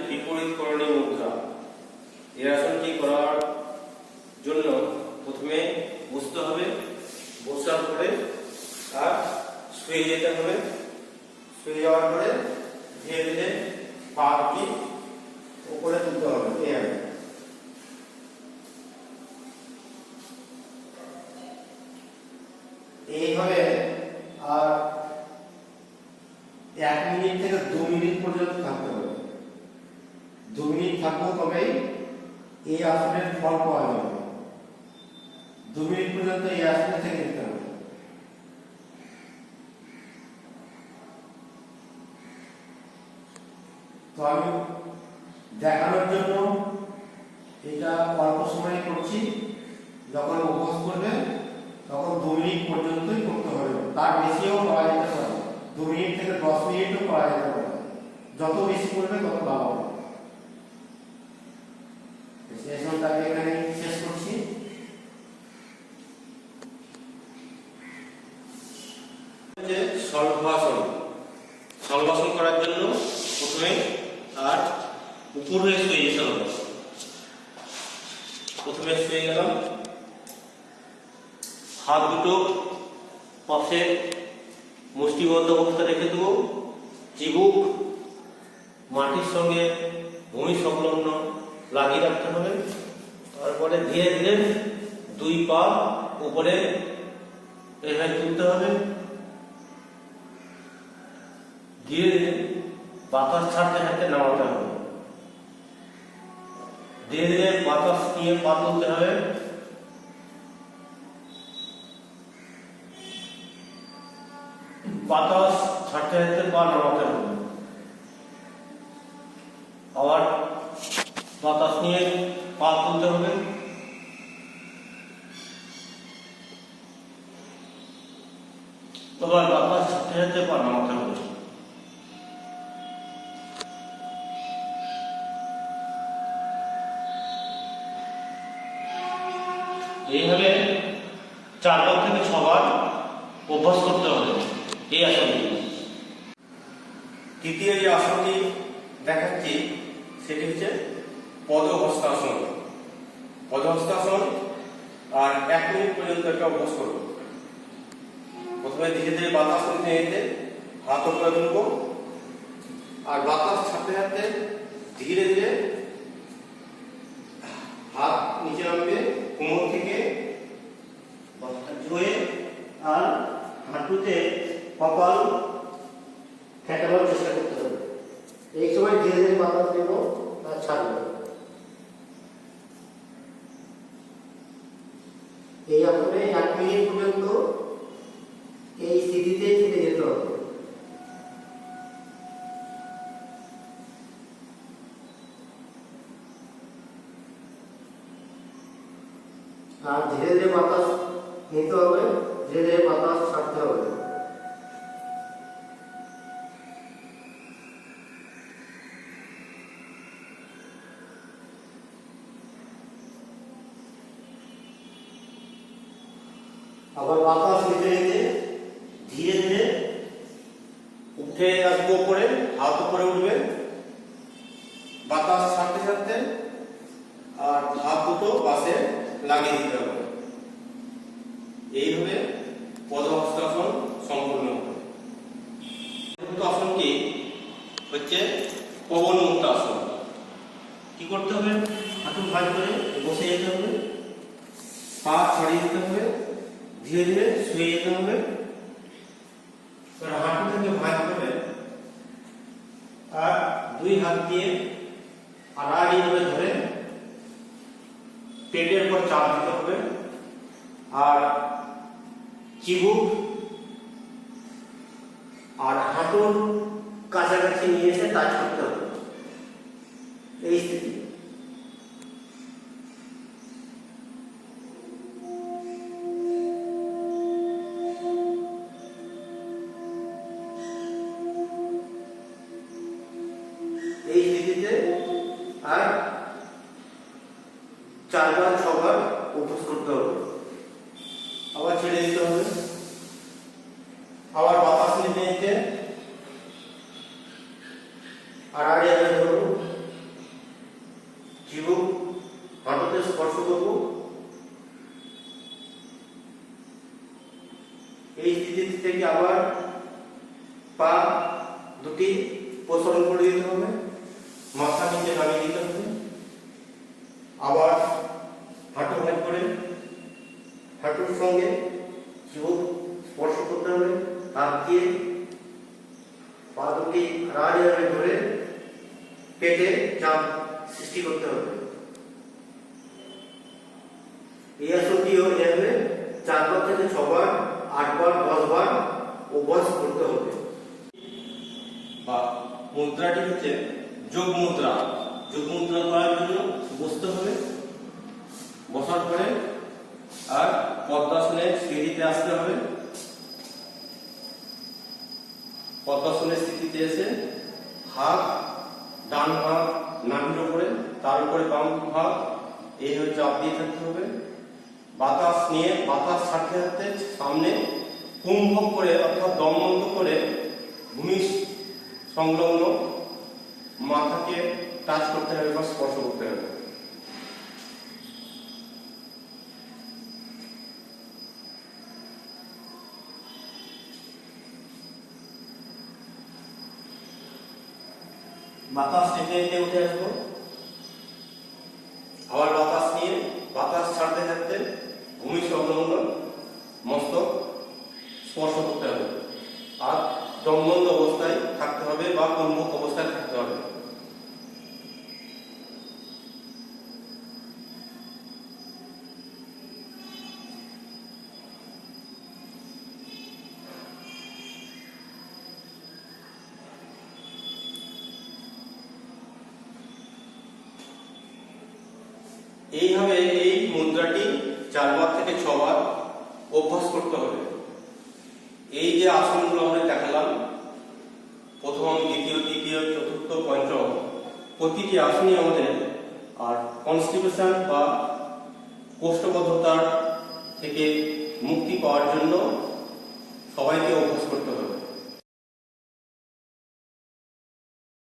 বিপরীত করণী মুদ্রা। এই আসনটি করার জন্য প্রথমে বসতে হবে, বসার পরে আর শুয়ে যেতে হবে। শুয়ে যাওয়ার পরে ধীরে ধীরে পাটি উপরে তুলতে হবে। এইভাবে আর 1 মিনিট থেকে 2 মিনিট পর্যন্ত থাকতে হবে। 2 মিনিট থাকবো তবেই এই আসনের ফল পাওয়া যাবে। 2 মিনিট পর্যন্ত এই আসনে থেকে নিতে হবে। তো আমি দেখানোর জন্য এটা অল্প সময় করছি। যখন অভ্যাস করবে তখন 2 মিনিট পর্যন্তই করতে হবে, তার বেশিও করা যেতে পারে। 2 মিনিট থেকে 10 মিনিটও করা যেতে পারে। যত বেশি করবে তত ভালো হবে। সেশনটাকে এখানে শেষ করছি। শলভাসন। শলভাসন করার জন্য প্রথমে আর উপরে শুয়ে যেতে হবে। প্রথমে শুয়ে গেলাম, হাত দুটো পাশে মুষ্টিবদ্ধ অবস্থা রেখে দেবো। চিবুক মাটির সঙ্গে ভূমি সংলগ্ন লাগিয়ে রাখতে হবে। তারপরে ধীরে ধীরে 2 পা উপরে এভাবে তুলতে হবে। ধীরে ধীরে বাতাস ছাড়তে ছাড়তে নামাতে হবে। ধীরে ধীরে বাতাস নিয়ে পা তুলতে হবে। বাতাস ছাড়তে ছাড়তে পা নামাতে হবে। আবার বাতাস নিয়ে পা তুলতে হবে। আবার বাতাস ছাড়তে ছাড়তে পা নামাতে হবে। এইভাবে 4 থেকে 6 বার অভ্যাস করতে হবে এই আসনটি। তৃতীয় যে আসনটি দেখাচ্ছি সেটি হচ্ছে পদহস্তাসন। পদহস্তাসন আর 1 মিনিট পর্যন্ত একটা অভ্যাস করব। প্রথমে ধীরে ধীরে বাতাস নিতে নিতে হাত উপরে তুলব, আর বাতাস ছাড়তে ছাড়তে ধীরে ধীরে হাত নিচে নামবে। কোমর থেকে ধুয়ে আর হাঁটুতে কপাল ঠেকানোর চেষ্টা করতে হবে। এই সময় ধীরে ধীরে বাতাস দেব আর ছাড়ব। এই আসলে 1 মিনিট পর্যন্ত এই স্থিতিতে থেকে যেতে হবে। আর ধীরে ধীরে বাতাস নিতে হবে, ধীরে ধীরে বাতাস ছাড়তে হবে। আবার বাতাস নিতে নিতে ধীরে ধীরে উঠে আসবো উপরে, হাত উপরে উঠবে বাতাস ছাড়তে ছাড়তে, আর হাত দুটো পাশে লাগিয়ে দিতে হবে। এইভাবে পদহস্তাসন সম্পূর্ণ হবে। আসনটি হচ্ছে পবন মুক্ত আসন। কি করতে হবে? হাঁটু ভাঁজ করে বসে যেতে হবে, পা ছড়িয়ে দিতে হবে, ধীরে ধীরে শুয়ে যেতে হবে। হাঁটু থেকে ভাঁজ করে আর 2 হাত দিয়ে আড়াআড়ি করে ধরে পেটের উপর চাপ দিতে হবে, আর চিবুক আর হাঁটুর কাছাকাছি নিয়ে এসে টাচ করতে হবে। এই স্থিতি। এই স্থিতিতে আর 4 বার 6 বার অভ্যাস করতে হবে। আবার ছেড়ে দিতে হবে। আবার বাতাস নিতে নিতে আড়াআড়ি ধরুন, সঙ্গে চোখ স্পর্শ করতে হবে, হাত দিয়ে পা দুটি আড়াআড়িভাবে ধরে পেটে চাপ সৃষ্টি করতে হবে। এই আসনটিও এভাবে 4 বার থেকে 6 বার, 8 বার, 10 বার অভ্যাস করতে হবে। বা মুদ্রাটি হচ্ছে যোগ মুদ্রা। যোগ মুদ্রা করার জন্য বসতে হবে, বসার পরে আর পদ্মাসনে সিঁড়িতে আসতে হবে। পদ্মাসনের স্থিতিতে এসে হাত, ডান হাত নাভির উপরে, তার উপরে বাম হাত এইভাবে চাপ দিয়ে থাকতে হবে। বাতাস নিয়ে বাতাস ছাড়তে ছাড়তে সামনে কুম্ভক করে অর্থাৎ দম বন্ধ করে ভূমি সংলগ্ন মাথাকে টাচ করতে হবে বা স্পর্শ করতে হবে। বাতাস টেনে টেনে উঠে আসবো, আবার বাতাস নিয়ে বাতাস ছাড়তে ছাড়তে ভূমি সংলগ্ন মস্তক স্পর্শ করতে হবে। আর দমবন্ধ অবস্থায় থাকতে হবে বা কুম্ভক অবস্থায় থাকতে হবে। এইভাবে এই মুদ্রাটি 4 বার থেকে 6 বার অভ্যাস করতে হবে। এই যে আসনগুলো আমরা দেখালাম, প্রথম, দ্বিতীয়, তৃতীয়, চতুর্থ, পঞ্চম, প্রতিটি আসনই আমাদের আর কনস্টিপেশন বা কোষ্ঠবদ্ধতার থেকে মুক্তি পাওয়ার জন্য সবাইকে অভ্যাস করতে হবে।